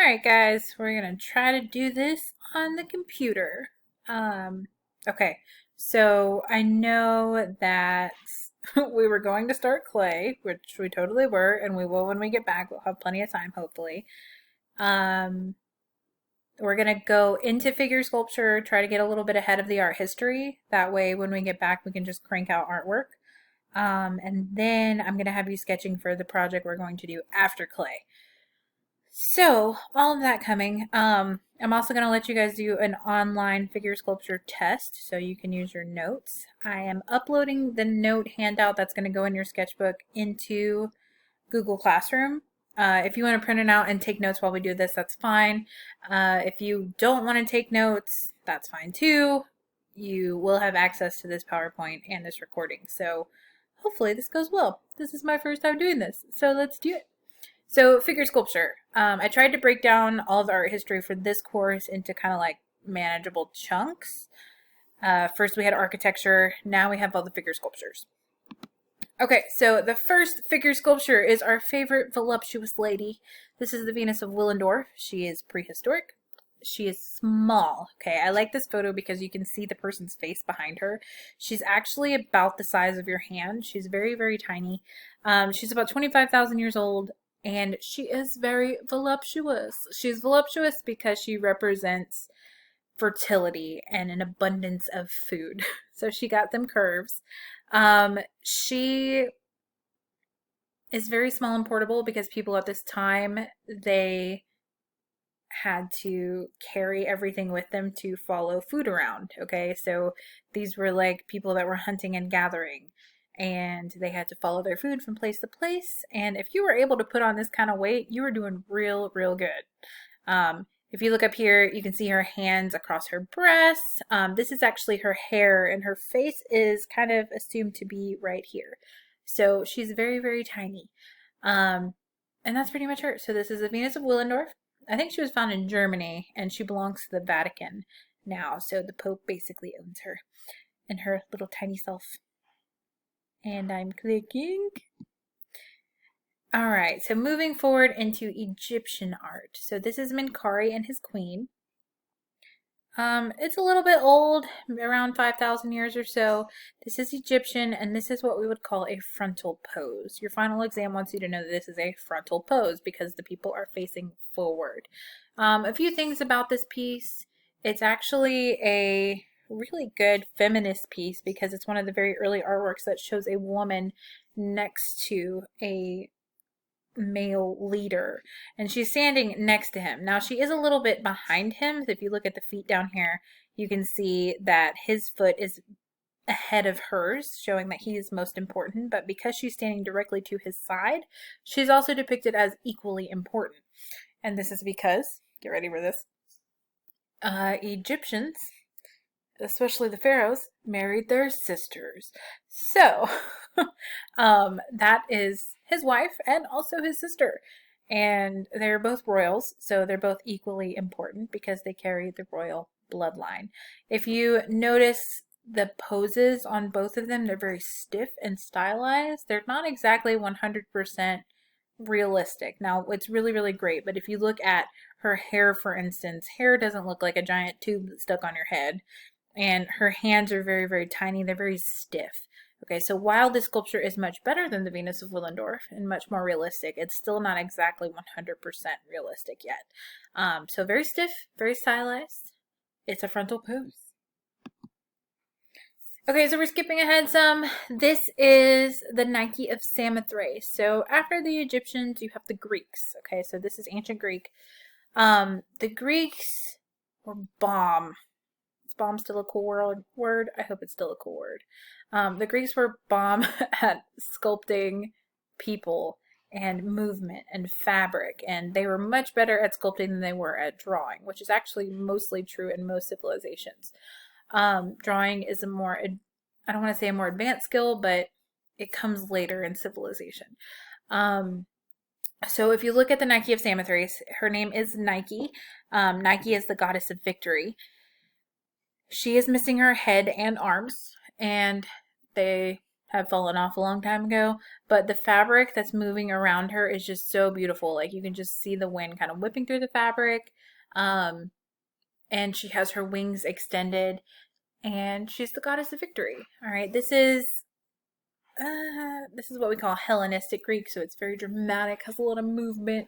Alright guys, we're gonna try to do this on the computer. Okay, so I know that we were going to start clay, which we totally were, and we will when we get back. We'll have plenty of time, hopefully. Um, we're gonna go into figure sculpture, try to get a little bit ahead of the art history. That way, when we get back, we can just crank out artwork. And then I'm gonna have you sketching for the project we're going to do after clay. So, all of that coming. I'm also going to let you guys do an online figure sculpture test so you can use your notes. I am uploading the note handout that's going to go in your sketchbook into Google Classroom. If you want to print it out and take notes while we do this, that's fine. If you don't want to take notes, that's fine too. You will have access to this PowerPoint and this recording. So, hopefully this goes well. This is my first time doing this, so let's do it. So figure sculpture. I tried to break down all of the art history for this course into kind of like manageable chunks. First we had architecture, now we have all the figure sculptures. Okay, so the first figure sculpture is our favorite voluptuous lady. This is the Venus of Willendorf. She is prehistoric. She is small. Okay, I like this photo because you can see the person's face behind her. She's actually about the size of your hand. She's very, very tiny. She's about 25,000 years old. And she is very voluptuous. She's voluptuous because she represents fertility and an abundance of food. So she got them curves. She is very small and portable because people at this time, they had to carry everything with them to follow food around. Okay, so these were like people that were hunting and gathering. And they had to follow their food from place to place. And if you were able to put on this kind of weight, you were doing real good. If you look up here, you can see her hands across her breasts. This is actually her hair, and her face is kind of assumed to be right here. So she's very, very tiny. And that's pretty much her. So this is the Venus of Willendorf. I think she was found in Germany, and she belongs to the Vatican now. So the Pope basically owns her and her little tiny self. And I'm clicking. Alright, so moving forward into Egyptian art. So this is Minkari and his queen. It's a little bit old, around 5,000 years or so. This is Egyptian, and this is what we would call a frontal pose. Your final exam wants you to know that this is a frontal pose because the people are facing forward. A few things about this piece. It's actually a really good feminist piece because it's one of the very early artworks that shows a woman next to a male leader, and she's standing next to him. Now she is a little bit behind him. If you look at the feet down here, you can see that his foot is ahead of hers, showing that he is most important, but because she's standing directly to his side, she's also depicted as equally important. And this is because, get ready for this, Egyptians, especially the pharaohs, married their sisters. So that is his wife and also his sister. And they're both royals, so they're both equally important because they carry the royal bloodline. If you notice the poses on both of them, they're very stiff and stylized. They're not exactly 100% realistic. Now, it's really great, but if you look at her hair, for instance, hair doesn't look like a giant tube that's stuck on your head. And her hands are very tiny. They're very stiff. Okay, so while this sculpture is much better than the Venus of Willendorf and much more realistic, it's still not exactly 100% realistic yet. So very stiff, very stylized. It's a frontal pose. Okay, so we're skipping ahead some. This is the Nike of Samothrace. So after the Egyptians, you have the Greeks. Okay, so this is ancient Greek. The Greeks were bomb. Is bomb still a cool word? I hope it's still a cool word. The Greeks were bomb at sculpting people and movement and fabric, and they were much better at sculpting than they were at drawing, which is actually mostly true in most civilizations. Drawing is a more, I don't want to say a more advanced skill, but it comes later in civilization. So if you look at the Nike of Samothrace, her name is Nike. Nike is the goddess of victory. She is missing her head and arms, and they have fallen off a long time ago, but the fabric that's moving around her is just so beautiful. Like you can just see the wind kind of whipping through the fabric. And she has her wings extended, and she's the goddess of victory. All right, this is what we call Hellenistic Greek, so it's very dramatic, has a lot of movement.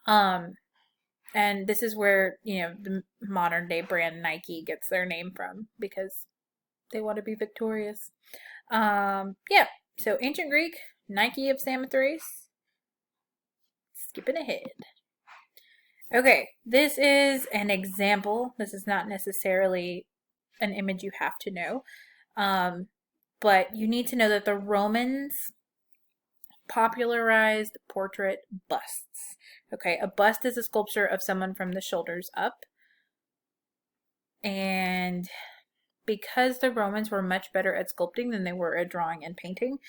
And this is where, you know, the modern day brand Nike gets their name from, because they want to be victorious. Yeah, so ancient Greek, Nike of Samothrace. Skipping ahead. Okay, this is an example. This is not necessarily an image you have to know. But you need to know that the Romans popularized portrait busts. Okay, a bust is a sculpture of someone from the shoulders up. And because the Romans were much better at sculpting than they were at drawing and painting,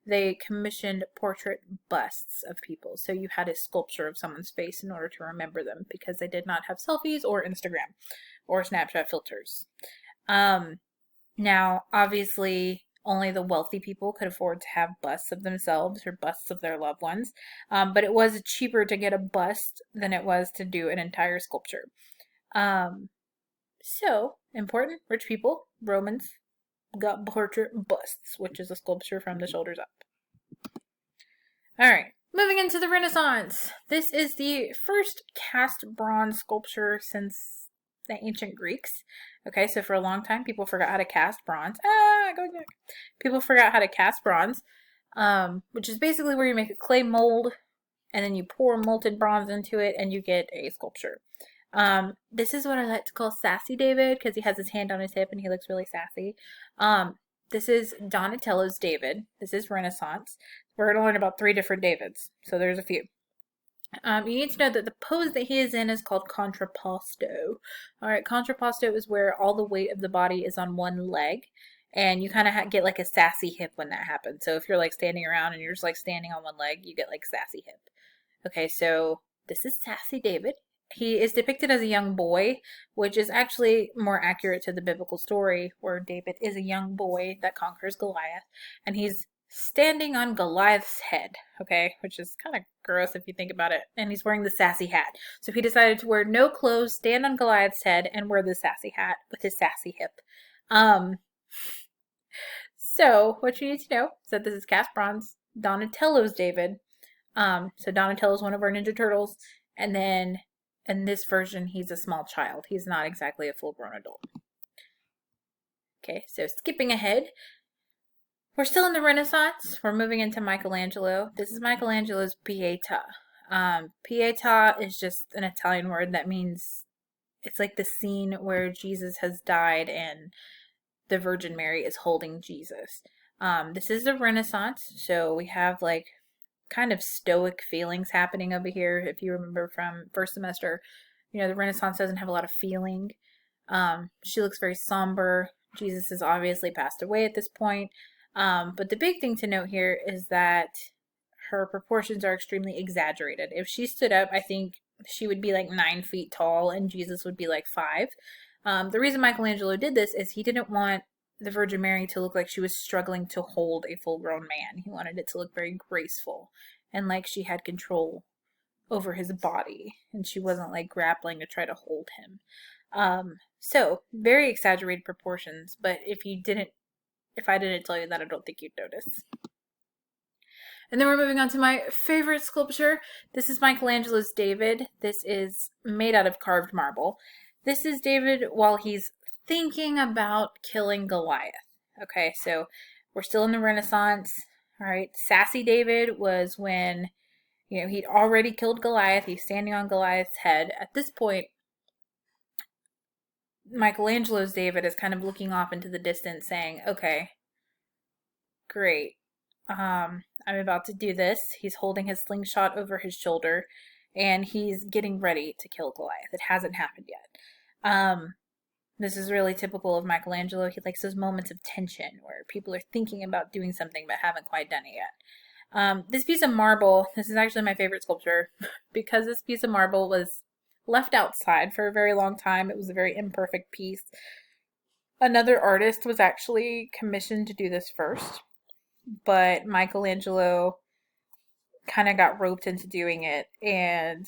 they commissioned portrait busts of people. So you had a sculpture of someone's face in order to remember them, because they did not have selfies or Instagram or Snapchat filters. Now, obviously, only the wealthy people could afford to have busts of themselves or busts of their loved ones. But it was cheaper to get a bust than it was to do an entire sculpture. So, important rich people, Romans, got portrait busts, which is a sculpture from the shoulders up. All right, moving into the Renaissance. This is the first cast bronze sculpture since the ancient Greeks. Okay, so for a long time, people forgot how to cast bronze. Going back. People forgot how to cast bronze, which is basically where you make a clay mold, and then you pour molten bronze into it, and you get a sculpture. This is what I like to call Sassy David, because he has his hand on his hip and he looks really sassy. This is Donatello's David. This is Renaissance. We're going to learn about 3 different Davids, so there's a few. You need to know that the pose that he is in is called contrapposto. All right, contrapposto is where all the weight of the body is on one leg, and you kind of get like a sassy hip when that happens. So if you're like standing around and you're just like standing on one leg, you get like sassy hip. Okay, so this is Sassy David. He is depicted as a young boy, which is actually more accurate to the biblical story, where David is a young boy that conquers Goliath, and he's standing on Goliath's head, okay, which is kind of gross if you think about it, and he's wearing the sassy hat. So he decided to wear no clothes, stand on Goliath's head, and wear the sassy hat with his sassy hip. So what you need to know is that this is cast bronze, Donatello's David. So Donatello is one of our Ninja Turtles, and then in this version, he's a small child. He's not exactly a full-grown adult. Okay, so skipping ahead, we're still in the Renaissance. We're moving into Michelangelo. This is Michelangelo's Pietà. Pietà is just an Italian word that means, it's like the scene where Jesus has died and the Virgin Mary is holding Jesus. This is the Renaissance, so we have like kind of stoic feelings happening over here. If you remember from first semester, you know, the Renaissance doesn't have a lot of feeling. She looks very somber. Jesus has obviously passed away at this point. But the big thing to note here is that her proportions are extremely exaggerated. If she stood up, I think she would be like 9 feet tall and Jesus would be like 5. The reason Michelangelo did this is he didn't want the Virgin Mary to look like she was struggling to hold a full-grown man. He wanted it to look very graceful and like she had control over his body and she wasn't like grappling to try to hold him. So very exaggerated proportions, but if I didn't tell you that, I don't think you'd notice. And then we're moving on to my favorite sculpture. This is Michelangelo's David. This is made out of carved marble. This is David while he's thinking about killing Goliath. Okay, so we're still in the Renaissance. All right, Sassy David was when, you know, he'd already killed Goliath. He's standing on Goliath's head. At this point, Michelangelo's David is kind of looking off into the distance saying, okay, great. I'm about to do this. He's holding his slingshot over his shoulder and he's getting ready to kill Goliath. It hasn't happened yet. This is really typical of Michelangelo. He likes those moments of tension where people are thinking about doing something but haven't quite done it yet. This piece of marble, this is actually my favorite sculpture because this piece of marble was left outside for a very long time. It was a very imperfect piece. Another artist was actually commissioned to do this first, but Michelangelo kind of got roped into doing it, and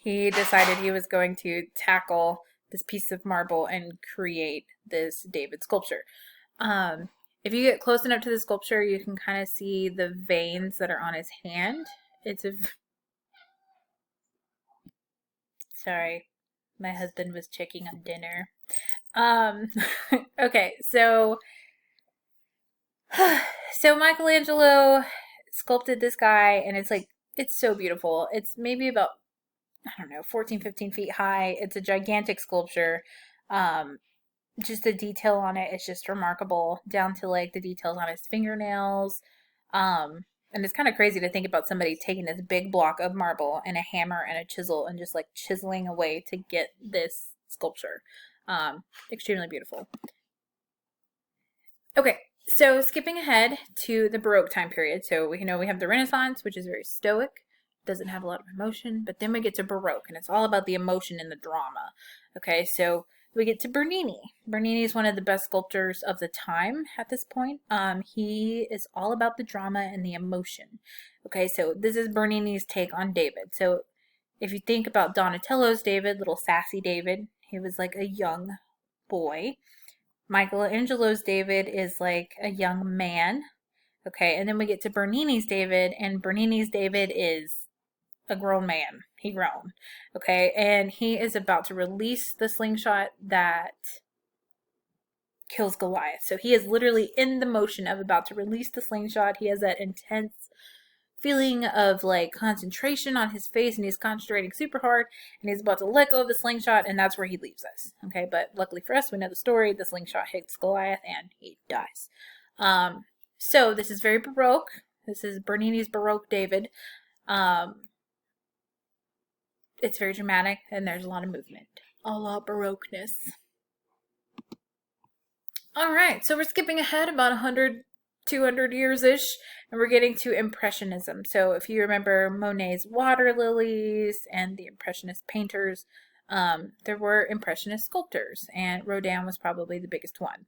he decided he was going to tackle this piece of marble and create this David sculpture. If you get close enough to the sculpture, you can kind of see the veins that are on his hand. Sorry, my husband was checking on dinner. Okay, so Michelangelo sculpted this guy, and it's so beautiful. It's maybe about, I don't know, 14, 15 feet high. It's a gigantic sculpture. Just the detail on it is just remarkable, down to like the details on his fingernails. And it's kind of crazy to think about somebody taking this big block of marble and a hammer and a chisel and just like chiseling away to get this sculpture. Extremely beautiful. Okay, so skipping ahead to the Baroque time period. So we know we have the Renaissance, which is very stoic, doesn't have a lot of emotion, but then we get to Baroque, and it's all about the emotion and the drama. Okay, so we get to Bernini. Bernini is one of the best sculptors of the time at this point. He is all about the drama and the emotion. Okay, so this is Bernini's take on David. So if you think about Donatello's David, little sassy David, he was like a young boy. Michelangelo's David is like a young man. Okay, and then we get to Bernini's David, and Bernini's David is a grown man. He grown. Okay, and he is about to release the slingshot that kills Goliath. So he is literally in the motion of about to release the slingshot. He has that intense feeling of like concentration on his face, and he's concentrating super hard, and he's about to let go of the slingshot, and that's where he leaves us. Okay, but luckily for us, we know the story. The slingshot hits Goliath and he dies. So this is very Baroque. This is Bernini's Baroque David. It's very dramatic, and there's a lot of movement. A lot of Baroqueness. Alright, so we're skipping ahead about 100, 200 years-ish, and we're getting to Impressionism. So if you remember Monet's water lilies and the Impressionist painters, there were Impressionist sculptors, and Rodin was probably the biggest one.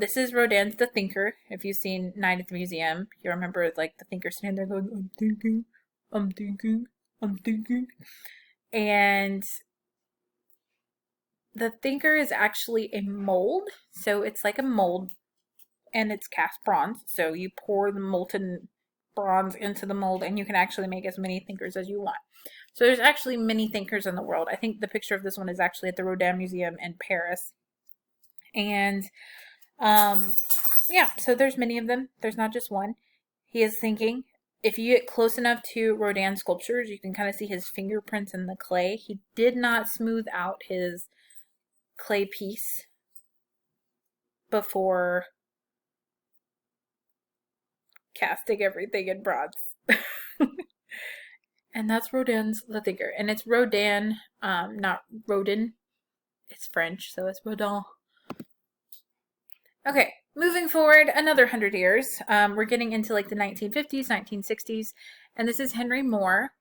This is Rodin's The Thinker. If you've seen Night at the Museum, you remember like the thinker sitting there going, I'm thinking, I'm thinking, I'm thinking. And the Thinker is actually a mold. So it's like a mold, and it's cast bronze. So you pour the molten bronze into the mold, and you can actually make as many Thinkers as you want. So there's actually many Thinkers in the world. I think the picture of this one is actually at the Rodin Museum in Paris. And yeah, so there's many of them. There's not just one. He is thinking. If you get close enough to Rodin's sculptures, you can kind of see his fingerprints in the clay. He did not smooth out his clay piece before casting everything in bronze. And that's Rodin's The Thinker. And it's Rodin, not Rodin. It's French, so it's Rodin. Okay, moving forward another 100 years. We're getting into like the 1950s, 1960s, and this is Henry Moore.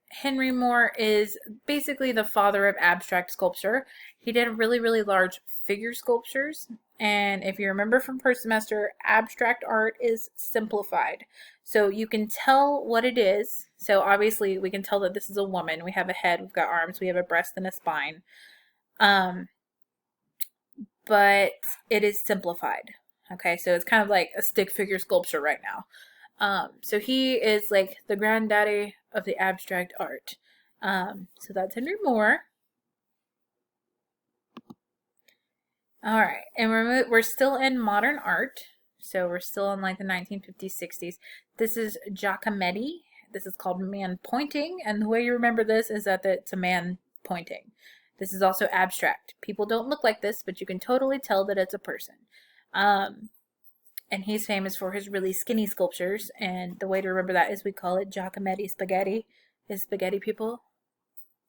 Henry Moore is basically the father of abstract sculpture. He did really, really large figure sculptures. And if you remember from first semester, abstract art is simplified. So you can tell what it is. So obviously we can tell that this is a woman. We have a head, we've got arms, we have a breast and a spine. But it is simplified. Okay, so it's kind of like a stick figure sculpture right now. So he is like the granddaddy of the abstract art. So that's Henry Moore. All right, and we're still in modern art. So we're still in like the 1950s, 60s. This is Giacometti. This is called man pointing, and the way you remember this is that it's a man pointing. This is also abstract. People don't look like this, but you can totally tell that it's a person. And he's famous for his really skinny sculptures, and the way to remember that is we call it Giacometti spaghetti. Is spaghetti people?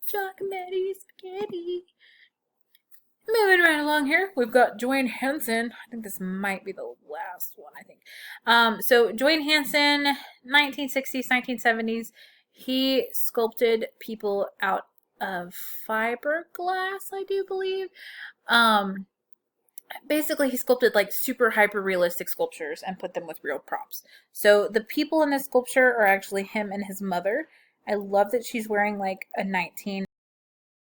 Giacometti spaghetti. Moving right along here, we've got Joan Hansen. I think this might be the last one, I think. So Joan Hansen, 1960s, 1970s, he sculpted people out of fiberglass, I do believe. basically he sculpted like super hyper realistic sculptures and put them with real props. So the people in this sculpture are actually him and his mother. I love that she's wearing like a